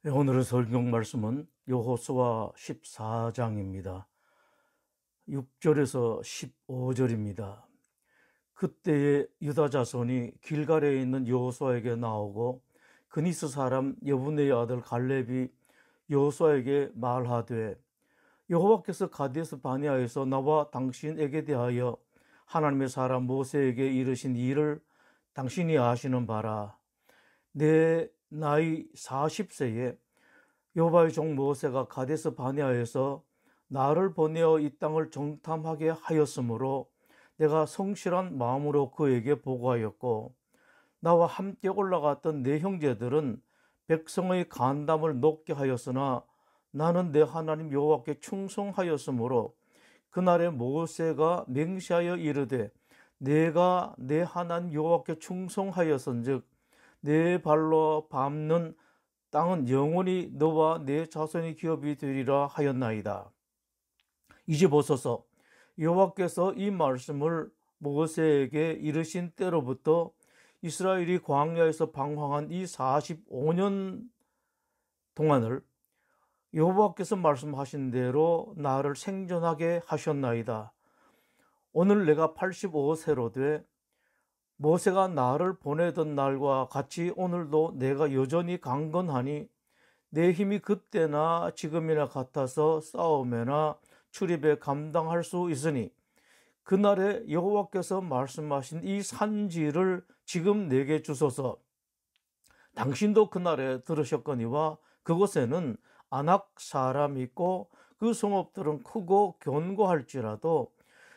오늘의 성경 말씀은 여호수아 14장입니다. 6절에서 15절입니다. 그때에 유다 자손이 길갈에 있는 여호수아에게 나오고 그니스 사람 여분의 아들 갈렙이 여호수아에게 말하되 여호와께서 가데스 바네아에서 나와 당신에게 대하여 하나님의 사람 모세에게 이르신 일을 당신이 아시는 바라. 내 나이 40세에 여호와의 종 모세가 가데스 바네아에서 나를 보내어 이 땅을 정탐하게 하였으므로 내가 성실한 마음으로 그에게 보고하였고, 나와 함께 올라갔던 내 형제들은 백성의 간담을 높게 하였으나 나는 내 하나님 여호와께 충성하였으므로 그날에 모세가 맹세하여 이르되 내가 내 하나님 여호와께 충성하였은즉 내 발로 밟는 땅은 영원히 너와 내 자손의 기업이 되리라 하였나이다. 이제 보소서, 여호와께서 이 말씀을 모세에게 이르신 때로부터 이스라엘이 광야에서 방황한 이 45년 동안을 여호와께서 말씀하신 대로 나를 생존하게 하셨나이다. 오늘 내가 85세로 돼 모세가 나를 보내던 날과 같이 오늘도 내가 여전히 강건하니 내 힘이 그때나 지금이나 같아서 싸움에나 출입에 감당할 수 있으니 그날에 여호와께서 말씀하신 이 산지를 지금 내게 주소서. 당신도 그날에 들으셨거니와 그곳에는 아낙 사람이 있고 그 성읍들은 크고 견고할지라도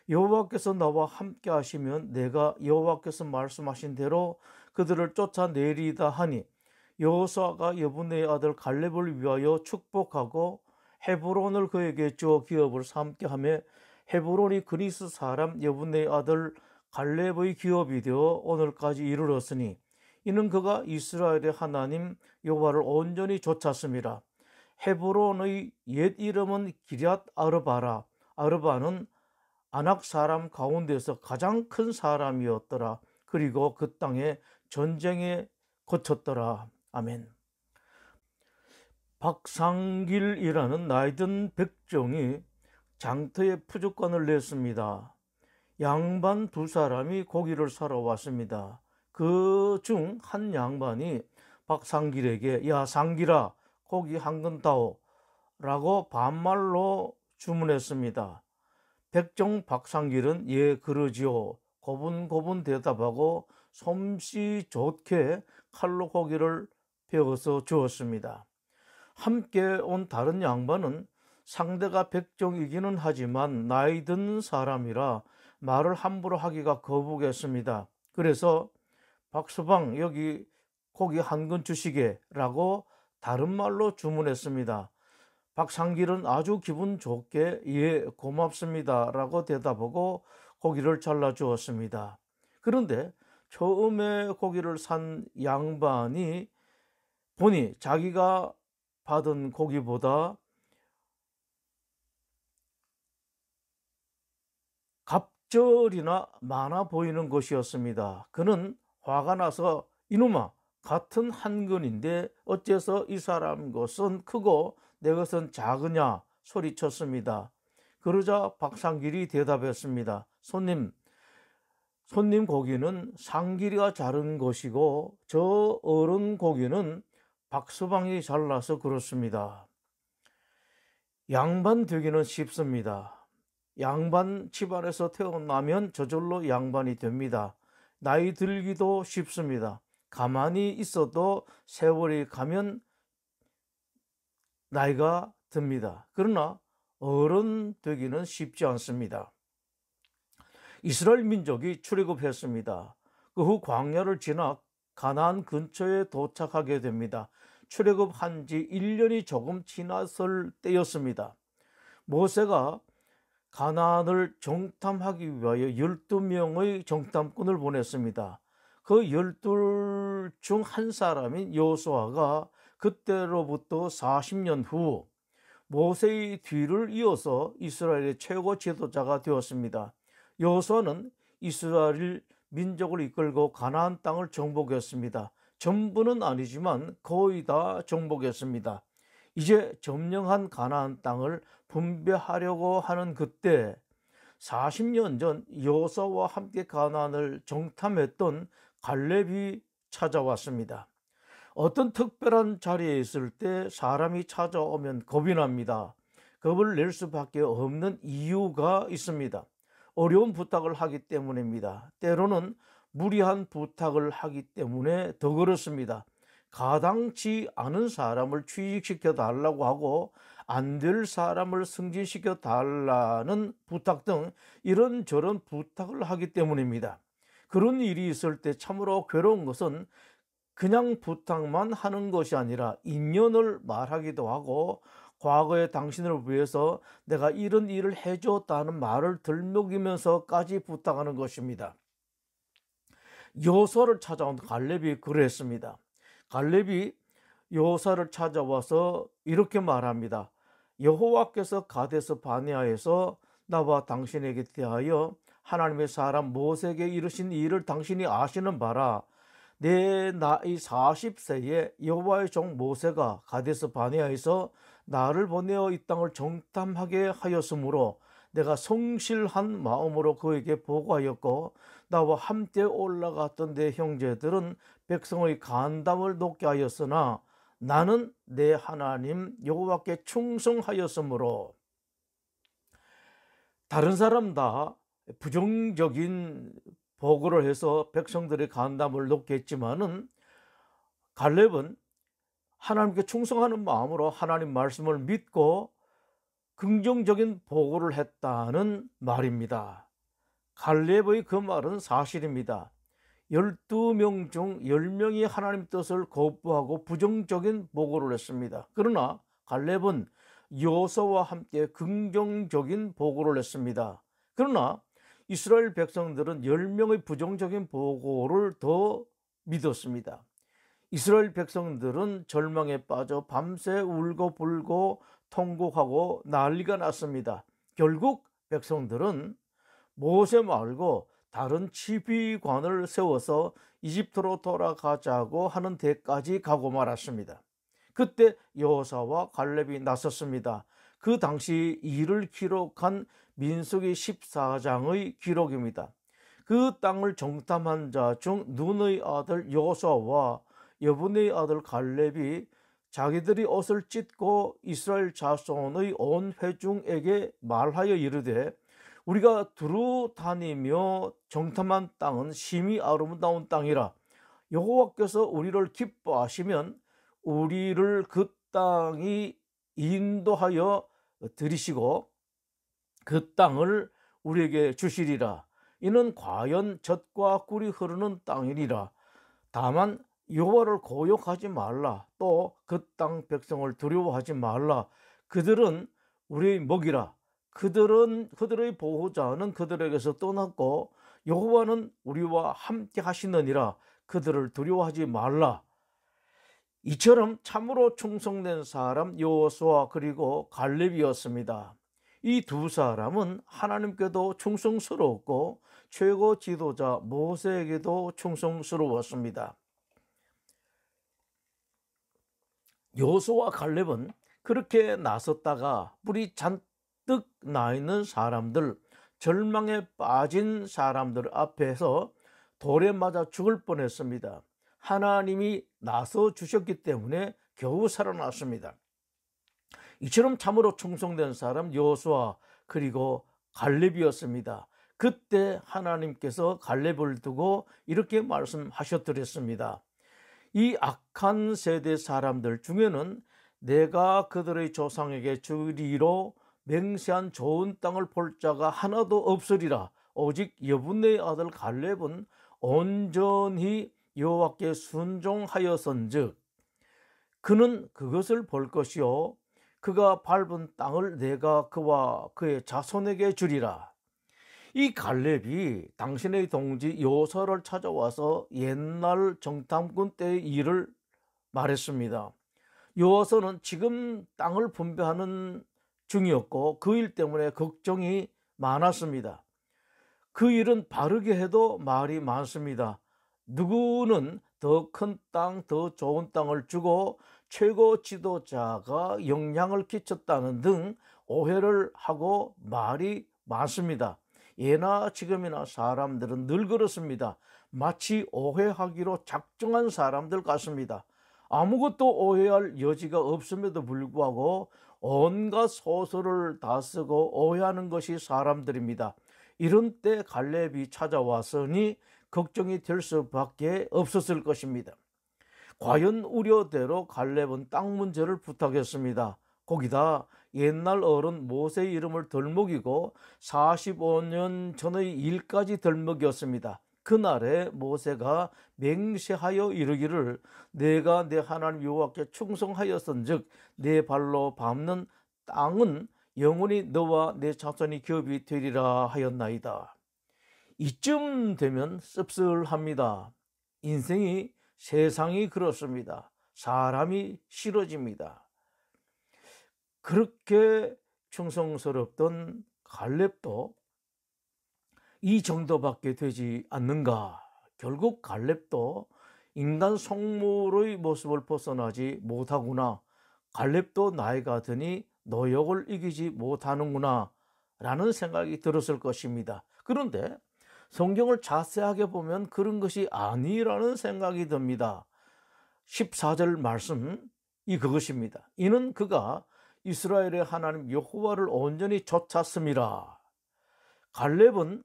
여호와께서 나와 함께 하시면 내가 여호와께서 말씀하신 대로 그들을 쫓아내리다 하니 여호수아가 여분의 아들 갈렙을 위하여 축복하고 헤브론을 그에게 주어 기업을 삼게 하며 헤브론이 그니스 사람 여분의 아들 갈렙의 기업이 되어 오늘까지 이르렀으니 이는 그가 이스라엘의 하나님 여호와를 온전히 좇았습니다. 헤브론의 옛 이름은 기럇 아르바라. 아르바는 아낙 사람 가운데서 가장 큰 사람이었더라. 그리고 그 땅에 전쟁에 거쳤더라. 아멘. 박상길이라는 나이든 백종이 장터에 푸주권을 냈습니다. 양반 두 사람이 고기를 사러 왔습니다. 그 중 한 양반이 박상길에게 야 상길아 고기 한 근 다오 라고 반말로 주문했습니다. 백종 박상길은 예 그러지요 고분고분 대답하고 솜씨 좋게 칼로 고기를 베어서 주었습니다. 함께 온 다른 양반은 상대가 백종이기는 하지만 나이 든 사람이라 말을 함부로 하기가 거북했습니다. 그래서 박서방 여기 고기 한 근 주시게 라고 다른 말로 주문했습니다. 박상길은 아주 기분 좋게 예 고맙습니다 라고 대답하고 고기를 잘라주었습니다. 그런데 처음에 고기를 산 양반이 보니 자기가 받은 고기보다 갑절이나 많아 보이는 것이었습니다. 그는 화가 나서 이놈아 같은 한 근인데 어째서 이 사람 것은 크고 내 것은 작으냐 소리쳤습니다. 그러자 박상길이 대답했습니다. 손님 고기는 상길이가 자른 것이고 저 어른 고기는 박서방이 잘라서 그렇습니다. 양반 되기는 쉽습니다. 양반 집안에서 태어나면 저절로 양반이 됩니다. 나이 들기도 쉽습니다. 가만히 있어도 세월이 가면 나이가 듭니다. 그러나 어른 되기는 쉽지 않습니다. 이스라엘 민족이 출애굽했습니다. 그 후 광야를 지나 가나안 근처에 도착하게 됩니다. 출애굽한 지 1년이 조금 지났을 때였습니다. 모세가 가나안을 정탐하기 위하여 12명의 정탐꾼을 보냈습니다. 그 12 중 한 사람인 여호수아가 그때로부터 40년 후 모세의 뒤를 이어서 이스라엘의 최고 지도자가 되었습니다. 여호수아는 이스라엘 민족을 이끌고 가나안 땅을 정복했습니다. 전부는 아니지만 거의 다 정복했습니다. 이제 점령한 가나안 땅을 분배하려고 하는 그때 40년 전 여호수아와 함께 가나안을 정탐했던 갈렙이 찾아왔습니다. 어떤 특별한 자리에 있을 때 사람이 찾아오면 겁이 납니다. 겁을 낼 수밖에 없는 이유가 있습니다. 어려운 부탁을 하기 때문입니다. 때로는 무리한 부탁을 하기 때문에 더 그렇습니다. 가당치 않은 사람을 취직시켜 달라고 하고 안 될 사람을 승진시켜 달라는 부탁 등 이런저런 부탁을 하기 때문입니다. 그런 일이 있을 때 참으로 괴로운 것은 그냥 부탁만 하는 것이 아니라 인연을 말하기도 하고 과거에 당신을 위해서 내가 이런 일을 해줬다는 말을 들먹이면서까지 부탁하는 것입니다. 여호수아를 찾아온 갈렙이 그랬습니다. 갈렙이 여호수아를 찾아와서 이렇게 말합니다. 여호와께서 가데스 바네아에서 나와 당신에게 대하여 하나님의 사람 모세에게 이르신 일을 당신이 아시는 바라. 내 나이 40세에 여호와의 종 모세가 가데스 바네아에서 나를 보내어 이 땅을 정탐하게 하였으므로 내가 성실한 마음으로 그에게 보고하였고 나와 함께 올라갔던 내 형제들은 백성의 간담을 높게 하였으나 나는 내 하나님 여호와께 충성하였으므로. 다른 사람 다 부정적인 보고를 해서 백성들의 간담을 높게 했지만은 갈렙은 하나님께 충성하는 마음으로 하나님 말씀을 믿고 긍정적인 보고를 했다는 말입니다. 갈렙의 그 말은 사실입니다. 12명 중 10명이 하나님 뜻을 거부하고 부정적인 보고를 했습니다. 그러나 갈렙은 여호수아와 함께 긍정적인 보고를 했습니다. 그러나 이스라엘 백성들은 10명의 부정적인 보고를 더 믿었습니다. 이스라엘 백성들은 절망에 빠져 밤새 울고 불고 통곡하고 난리가 났습니다. 결국 백성들은 모세 말고 다른 지휘관을 세워서 이집트로 돌아가자고 하는 데까지 가고 말았습니다. 그때 여호수아와 갈렙이 나섰습니다. 그 당시 이를 기록한 민수기 14장의 기록입니다. 그 땅을 정탐한 자 중 눈의 아들 여호수아와 여분의 아들 갈렙이 자기들이 옷을 찢고 이스라엘 자손의 온 회중에게 말하여 이르되 우리가 두루 다니며 정탐한 땅은 심히 아름다운 땅이라. 여호와께서 우리를 기뻐하시면 우리를 그 땅이 인도하여 들이시고 그 땅을 우리에게 주시리라. 이는 과연 젖과 꿀이 흐르는 땅이니라. 다만 여호와를 고욕하지 말라. 또 그 땅 백성을 두려워하지 말라. 그들은 우리의 먹이라. 그들의 보호자는 그들에게서 떠났고 여호와는 우리와 함께 하시느니라. 그들을 두려워하지 말라. 이처럼 참으로 충성된 사람 여호수아 그리고 갈렙이었습니다. 이 두 사람은 하나님께도 충성스러웠고 최고 지도자 모세에게도 충성스러웠습니다. 여호수아와 갈렙은 그렇게 나섰다가 뿔이 잔뜩 나 있는 사람들, 절망에 빠진 사람들 앞에서 돌에 맞아 죽을 뻔했습니다. 하나님이 나서 주셨기 때문에 겨우 살아났습니다. 이처럼 참으로 충성된 사람 여호수아 그리고 갈렙이었습니다. 그때 하나님께서 갈렙을 두고 이렇게 말씀하셨더랬습니다. 이 악한 세대 사람들 중에는 내가 그들의 조상에게 주리로 맹세한 좋은 땅을 볼 자가 하나도 없으리라. 오직 여분의 아들 갈렙은 온전히 여호와께 순종하였은즉 그는 그것을 볼 것이요 그가 밟은 땅을 내가 그와 그의 자손에게 주리라. 이 갈렙이 당신의 동지 여호수아를 찾아와서 옛날 정탐꾼 때의 일을 말했습니다. 여호수아는 지금 땅을 분배하는 중이었고 그 일 때문에 걱정이 많았습니다. 그 일은 바르게 해도 말이 많습니다. 누구는 더 큰 땅, 더 좋은 땅을 주고 최고 지도자가 영향을 끼쳤다는 등 오해를 하고 말이 많습니다. 예나 지금이나 사람들은 늘 그렇습니다. 마치 오해하기로 작정한 사람들 같습니다. 아무것도 오해할 여지가 없음에도 불구하고 온갖 소설을 다 쓰고 오해하는 것이 사람들입니다. 이런 때 갈렙이 찾아왔으니 걱정이 될 수밖에 없었을 것입니다. 과연 우려대로 갈렙은 땅 문제를 부탁했습니다. 거기다 옛날 어른 모세의 이름을 덜먹이고 45년 전의 일까지 덜먹였습니다. 그날에 모세가 맹세하여 이르기를 내가 내 하나님 여호와께 충성하였은즉 내 발로 밟는 땅은 영원히 너와 내 자손이 기업이 되리라 하였나이다. 이쯤 되면 씁쓸합니다. 인생이 세상이 그렇습니다. 사람이 싫어집니다. 그렇게 충성스럽던 갈렙도 이 정도밖에 되지 않는가? 결국 갈렙도 인간 속물의 모습을 벗어나지 못하구나. 갈렙도 나이가 드니 노역을 이기지 못하는구나 라는 생각이 들었을 것입니다. 그런데 성경을 자세하게 보면 그런 것이 아니라는 생각이 듭니다. 14절 말씀이 그것입니다. 이는 그가 이스라엘의 하나님 여호와를 온전히 좇았음이라. 갈렙은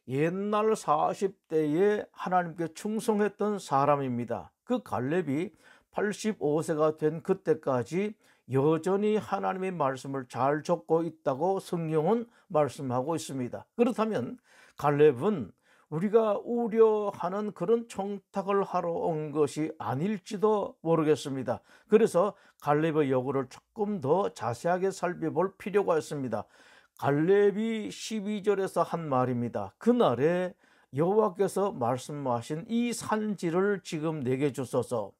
옛날 40대에 하나님께 충성했던 사람입니다. 그 갈렙이 85세가 된 그때까지 여전히 하나님의 말씀을 잘 적고 있다고 성경은 말씀하고 있습니다. 그렇다면 갈렙은 우리가 우려하는 그런 청탁을 하러 온 것이 아닐지도 모르겠습니다. 그래서 갈렙의 여부를 조금 더 자세하게 살펴볼 필요가 있습니다. 갈렙이 12절에서 한 말입니다. 그날에 여호와께서 말씀하신 이 산지를 지금 내게 주소서.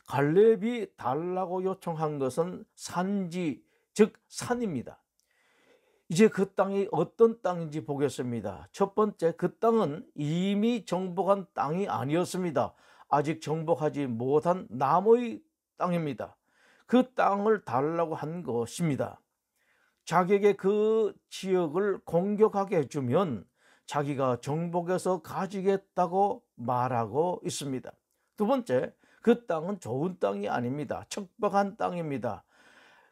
갈렙이 달라고 요청한 것은 산지, 즉 산입니다. 이제 그 땅이 어떤 땅인지 보겠습니다. 첫 번째, 그 땅은 이미 정복한 땅이 아니었습니다. 아직 정복하지 못한 남의 땅입니다. 그 땅을 달라고 한 것입니다. 자기에게 그 지역을 공격하게 해주면 자기가 정복해서 가지겠다고 말하고 있습니다. 두 번째, 그 땅은 좋은 땅이 아닙니다. 척박한 땅입니다.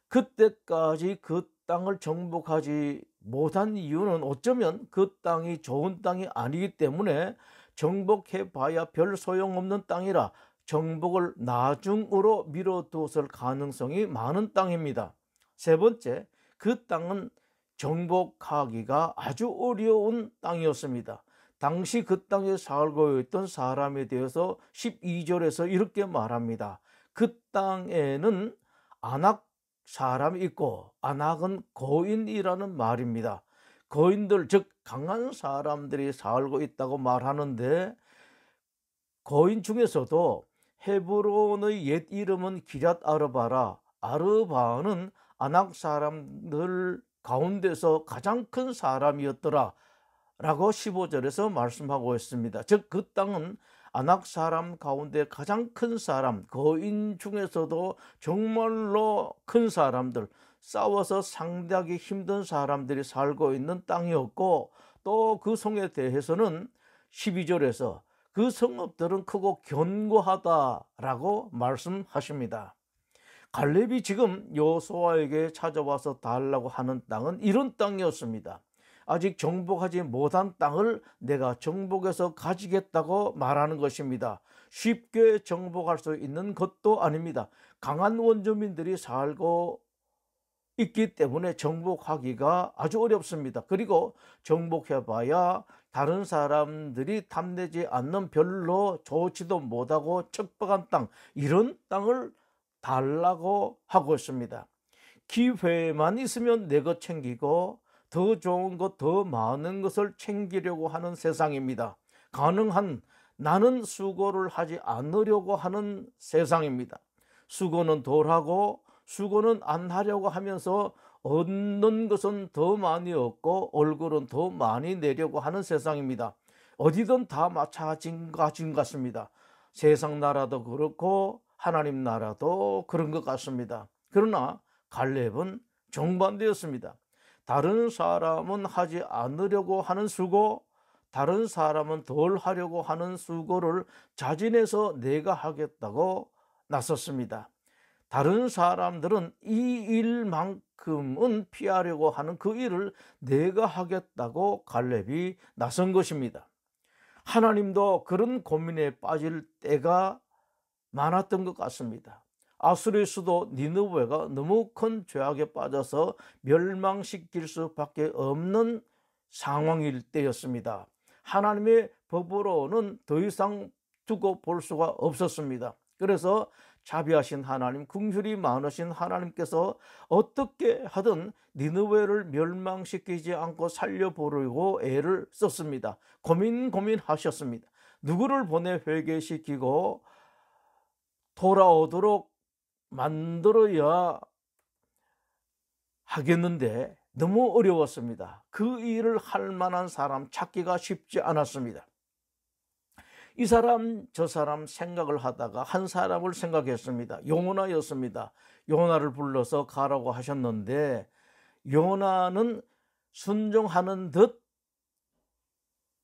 그때까지 그 땅을 정복하지 못한 이유는 어쩌면 그 땅이 좋은 땅이 아니기 때문에 정복해봐야 별 소용없는 땅이라 정복을 나중으로 미뤄두었을 가능성이 많은 땅입니다. 세 번째, 그 땅은 정복하기가 아주 어려운 땅이었습니다. 당시 그 땅에 살고 있던 사람에 대해서 12절에서 이렇게 말합니다. 그 땅에는 아낙 사람이 있고 아낙은 거인이라는 말입니다. 거인들, 즉 강한 사람들이 살고 있다고 말하는데 거인 중에서도 헤브론의 옛 이름은 기럇 아르바라. 아르바는 아낙 사람들 가운데서 가장 큰 사람이었더라 라고 15절에서 말씀하고 있습니다. 즉 그 땅은 아낙 사람 가운데 가장 큰 사람, 거인 중에서도 정말로 큰 사람들, 싸워서 상대하기 힘든 사람들이 살고 있는 땅이었고, 또 그 성에 대해서는 12절에서 그 성읍들은 크고 견고하다라고 말씀하십니다. 갈렙이 지금 여호수아에게 찾아와서 달라고 하는 땅은 이런 땅이었습니다. 아직 정복하지 못한 땅을 내가 정복해서 가지겠다고 말하는 것입니다. 쉽게 정복할 수 있는 것도 아닙니다. 강한 원주민들이 살고 있기 때문에 정복하기가 아주 어렵습니다. 그리고 정복해봐야 다른 사람들이 탐내지 않는 별로 좋지도 못하고 척박한 땅, 이런 땅을 달라고 하고 있습니다. 기회만 있으면 내 것 챙기고 더 좋은 것, 더 많은 것을 챙기려고 하는 세상입니다. 가능한 나는 수고를 하지 않으려고 하는 세상입니다. 수고는 덜 하고 수고는 안 하려고 하면서 얻는 것은 더 많이 얻고 얼굴은 더 많이 내려고 하는 세상입니다. 어디든 다 마찬가지인 것 같습니다. 세상 나라도 그렇고 하나님 나라도 그런 것 같습니다. 그러나 갈렙은 정반대였습니다. 다른 사람은 하지 않으려고 하는 수고, 다른 사람은 덜 하려고 하는 수고를 자진해서 내가 하겠다고 나섰습니다. 다른 사람들은 이 일만큼은 피하려고 하는 그 일을 내가 하겠다고 갈렙이 나선 것입니다. 하나님도 그런 고민에 빠질 때가 많았던 것 같습니다. 아수르의 수도 니느웨가 너무 큰 죄악에 빠져서 멸망시킬 수밖에 없는 상황일 때였습니다. 하나님의 법으로는 더 이상 두고 볼 수가 없었습니다. 그래서 자비하신 하나님, 긍휼이 많으신 하나님께서 어떻게 하든 니느웨를 멸망시키지 않고 살려보려고 애를 썼습니다. 고민하셨습니다. 누구를 보내 회개시키고 돌아오도록 만들어야 하겠는데 너무 어려웠습니다. 그 일을 할 만한 사람 찾기가 쉽지 않았습니다. 이 사람 저 사람 생각을 하다가 한 사람을 생각했습니다. 요나였습니다. 요나를 불러서 가라고 하셨는데 요나는 순종하는 듯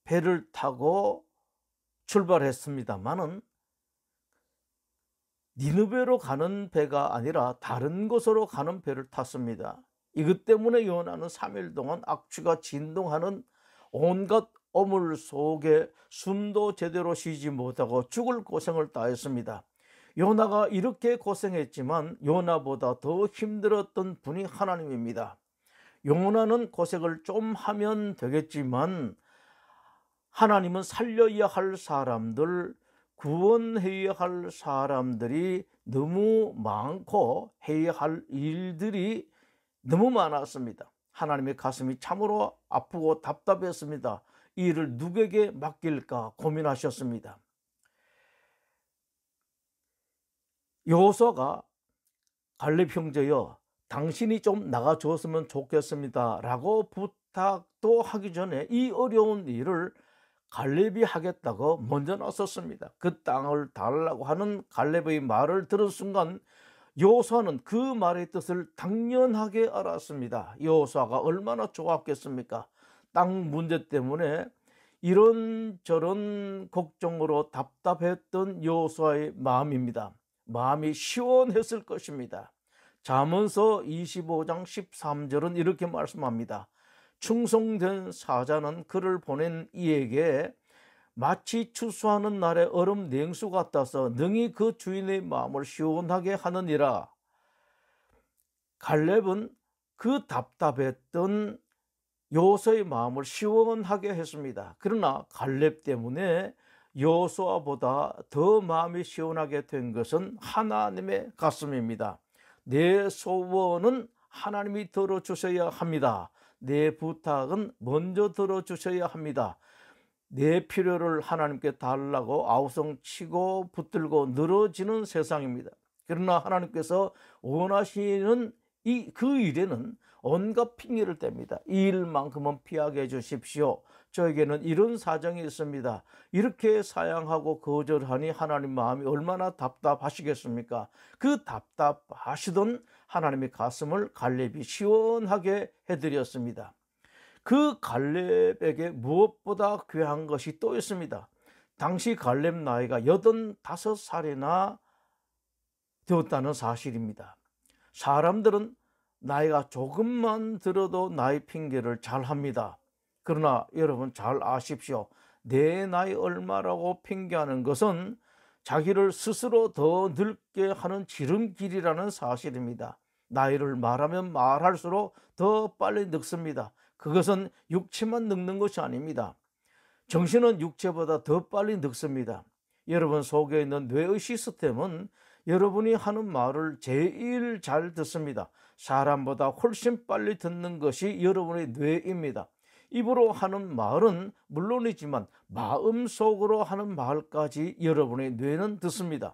배를 타고 출발했습니다마는 니느베로 가는 배가 아니라 다른 곳으로 가는 배를 탔습니다. 이것 때문에 요나는 3일 동안 악취가 진동하는 온갖 오물 속에 숨도 제대로 쉬지 못하고 죽을 고생을 다했습니다. 요나가 이렇게 고생했지만 요나보다 더 힘들었던 분이 하나님입니다. 요나는 고생을 좀 하면 되겠지만 하나님은 살려야 할 사람들, 구원해야 할 사람들이 너무 많고 해야 할 일들이 너무 많았습니다. 하나님의 가슴이 참으로 아프고 답답했습니다. 이 일을 누구에게 맡길까 고민하셨습니다. 여호수아가 갈렙 형제여, 당신이 좀 나가주었으면 좋겠습니다 라고 부탁도 하기 전에 이 어려운 일을 갈렙이 하겠다고 먼저 나섰습니다. 그 땅을 달라고 하는 갈렙의 말을 들은 순간 여호수아는 그 말의 뜻을 당연하게 알았습니다. 여호수아가 얼마나 좋았겠습니까? 땅 문제 때문에 이런저런 걱정으로 답답했던 여호수아의 마음입니다. 마음이 시원했을 것입니다. 잠언서 25장 13절은 이렇게 말씀합니다. 충성된 사자는 그를 보낸 이에게 마치 추수하는 날의 얼음 냉수 같아서 능히 그 주인의 마음을 시원하게 하느니라. 갈렙은 그 답답했던 여호수아의 마음을 시원하게 했습니다. 그러나 갈렙 때문에 여호수아보다 더 마음이 시원하게 된 것은 하나님의 가슴입니다. 내 소원은 하나님이 들어주셔야 합니다. 내 부탁은 먼저 들어주셔야 합니다. 내 필요를 하나님께 달라고 아우성치고 붙들고 늘어지는 세상입니다. 그러나 하나님께서 원하시는 그 일에는 온갖 핑계를 댑니다. 이 일만큼은 피하게 해주십시오. 저에게는 이런 사정이 있습니다. 이렇게 사양하고 거절하니 하나님 마음이 얼마나 답답하시겠습니까? 그 답답하시던 하나님의 가슴을 갈렙이 시원하게 해드렸습니다. 그 갈렙에게 무엇보다 귀한 것이 또 있습니다. 당시 갈렙 나이가 85살이나 되었다는 사실입니다. 사람들은 나이가 조금만 들어도 나이 핑계를 잘 합니다. 그러나 여러분 잘 아십시오. 내 나이 얼마라고 핑계하는 것은 자기를 스스로 더 늙게 하는 지름길이라는 사실입니다. 나이를 말하면 말할수록 더 빨리 늙습니다. 그것은 육체만 늙는 것이 아닙니다. 정신은 육체보다 더 빨리 늙습니다. 여러분 속에 있는 뇌의 시스템은 여러분이 하는 말을 제일 잘 듣습니다. 사람보다 훨씬 빨리 듣는 것이 여러분의 뇌입니다. 입으로 하는 말은 물론이지만 마음속으로 하는 말까지 여러분의 뇌는 듣습니다.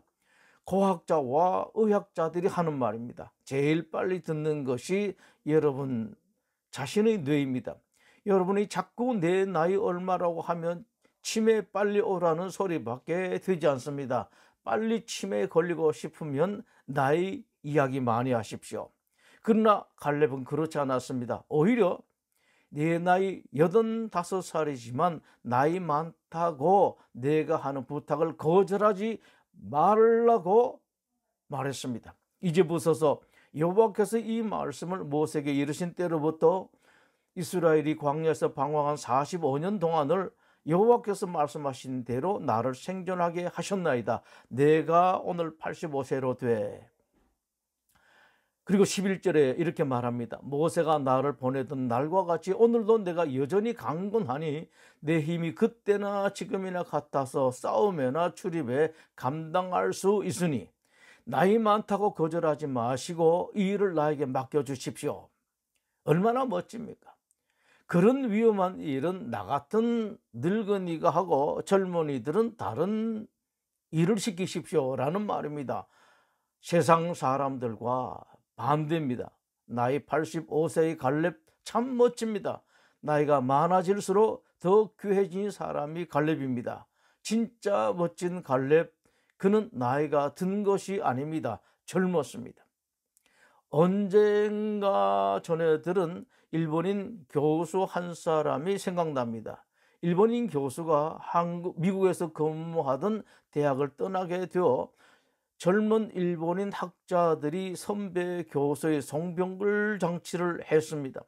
과학자와 의학자들이 하는 말입니다. 제일 빨리 듣는 것이 여러분 자신의 뇌입니다. 여러분이 자꾸 내 나이 얼마라고 하면 치매에 빨리 오라는 소리밖에 되지 않습니다. 빨리 치매에 걸리고 싶으면 나이 이야기 많이 하십시오. 그러나 갈렙은 그렇지 않았습니다. 오히려 네 나이 85살이지만 나이 많다고 내가 하는 부탁을 거절하지 말라고 말했습니다. 이제부터서 여호와께서 이 말씀을 모세에게 이르신 때로부터 이스라엘이 광야에서 방황한 45년 동안을 여호와께서 말씀하신 대로 나를 생존하게 하셨나이다. 내가 오늘 85세로 돼. 그리고 11절에 이렇게 말합니다. 모세가 나를 보내던 날과 같이 오늘도 내가 여전히 강건하니 내 힘이 그때나 지금이나 같아서 싸움에나 출입에 감당할 수 있으니 나이 많다고 거절하지 마시고 이 일을 나에게 맡겨주십시오. 얼마나 멋집니까? 그런 위험한 일은 나 같은 늙은이가 하고 젊은이들은 다른 일을 시키십시오라는 말입니다. 세상 사람들과 반대입니다. 나이 85세의 갈렙 참 멋집니다. 나이가 많아질수록 더 귀해진 사람이 갈렙입니다. 진짜 멋진 갈렙, 그는 나이가 든 것이 아닙니다. 젊었습니다. 언젠가 전에 들은 일본인 교수 한 사람이 생각납니다. 일본인 교수가 미국에서 근무하던 대학을 떠나게 되어 젊은 일본인 학자들이 선배 교수의 송병글 장치를 했습니다.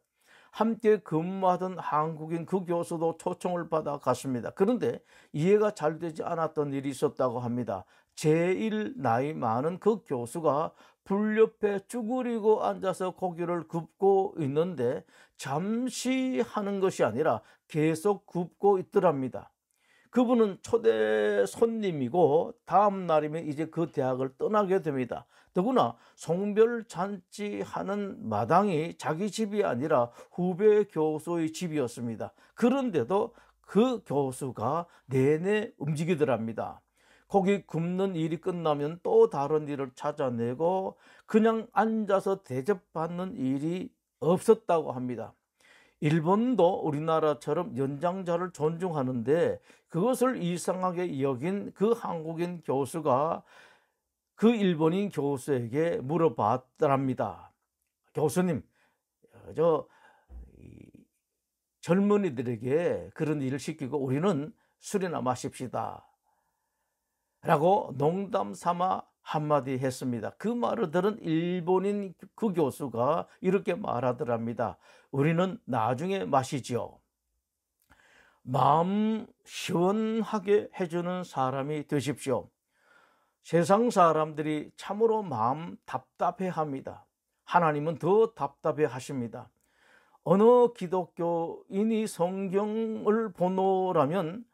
함께 근무하던 한국인 그 교수도 초청을 받아 갔습니다. 그런데 이해가 잘 되지 않았던 일이 있었다고 합니다. 제일 나이 많은 그 교수가 불 옆에 쭈그리고 앉아서 고기를 굽고 있는데 잠시 하는 것이 아니라 계속 굽고 있더랍니다. 그분은 초대 손님이고 다음 날이면 이제 그 대학을 떠나게 됩니다. 더구나 송별 잔치하는 마당이 자기 집이 아니라 후배 교수의 집이었습니다. 그런데도 그 교수가 내내 움직이더랍니다. 고기 굽는 일이 끝나면 또 다른 일을 찾아내고 그냥 앉아서 대접받는 일이 없었다고 합니다. 일본도 우리나라처럼 연장자를 존중하는데 그것을 이상하게 여긴 그 한국인 교수가 그 일본인 교수에게 물어봤답니다. 교수님, 젊은이들에게 그런 일을 시키고 우리는 술이나 마십시다 라고 농담 삼아 한마디 했습니다. 그 말을 들은 일본인 그 교수가 이렇게 말하더랍니다. 우리는 나중에 마시지요. 마음 시원하게 해주는 사람이 되십시오. 세상 사람들이 참으로 마음 답답해합니다. 하나님은 더 답답해 하십니다. 어느 기독교인이 성경을 보노라면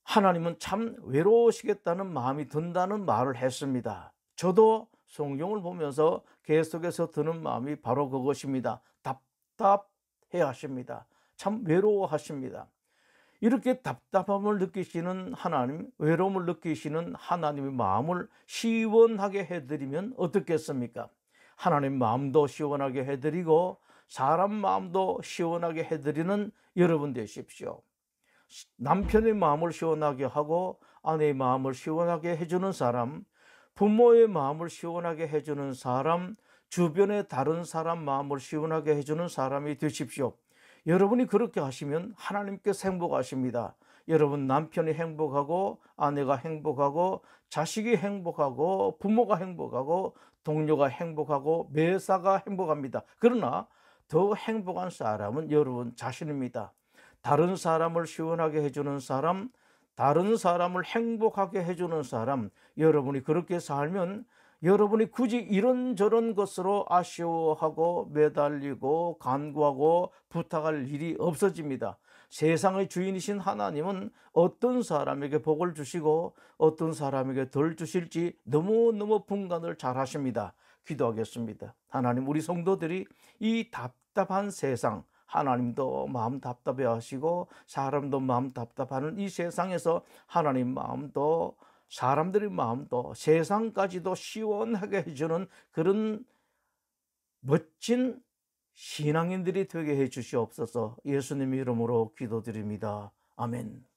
하나님은 참 외로우시겠다는 마음이 든다는 말을 했습니다. 저도 성경을 보면서 계속해서 드는 마음이 바로 그것입니다. 답답해 하십니다. 참 외로워하십니다. 이렇게 답답함을 느끼시는 하나님, 외로움을 느끼시는 하나님의 마음을 시원하게 해드리면 어떻겠습니까? 하나님 마음도 시원하게 해드리고 사람 마음도 시원하게 해드리는 여러분 되십시오. 남편의 마음을 시원하게 하고 아내의 마음을 시원하게 해주는 사람, 부모의 마음을 시원하게 해주는 사람, 주변의 다른 사람 마음을 시원하게 해주는 사람이 되십시오. 여러분이 그렇게 하시면 하나님께서 행복하십니다. 여러분 남편이 행복하고 아내가 행복하고 자식이 행복하고 부모가 행복하고 동료가 행복하고 매사가 행복합니다. 그러나 더 행복한 사람은 여러분 자신입니다. 다른 사람을 시원하게 해주는 사람, 다른 사람을 행복하게 해주는 사람, 여러분이 그렇게 살면 여러분이 굳이 이런저런 것으로 아쉬워하고 매달리고 간구하고 부탁할 일이 없어집니다. 세상의 주인이신 하나님은 어떤 사람에게 복을 주시고 어떤 사람에게 덜 주실지 너무너무 분간을 잘 하십니다. 기도하겠습니다. 하나님, 우리 성도들이 이 답답한 세상, 하나님도 마음 답답해 하시고 사람도 마음 답답하는 이 세상에서 하나님 마음도 사람들의 마음도 세상까지도 시원하게 해주는 그런 멋진 신앙인들이 되게 해 주시옵소서. 예수님 이름으로 기도드립니다. 아멘.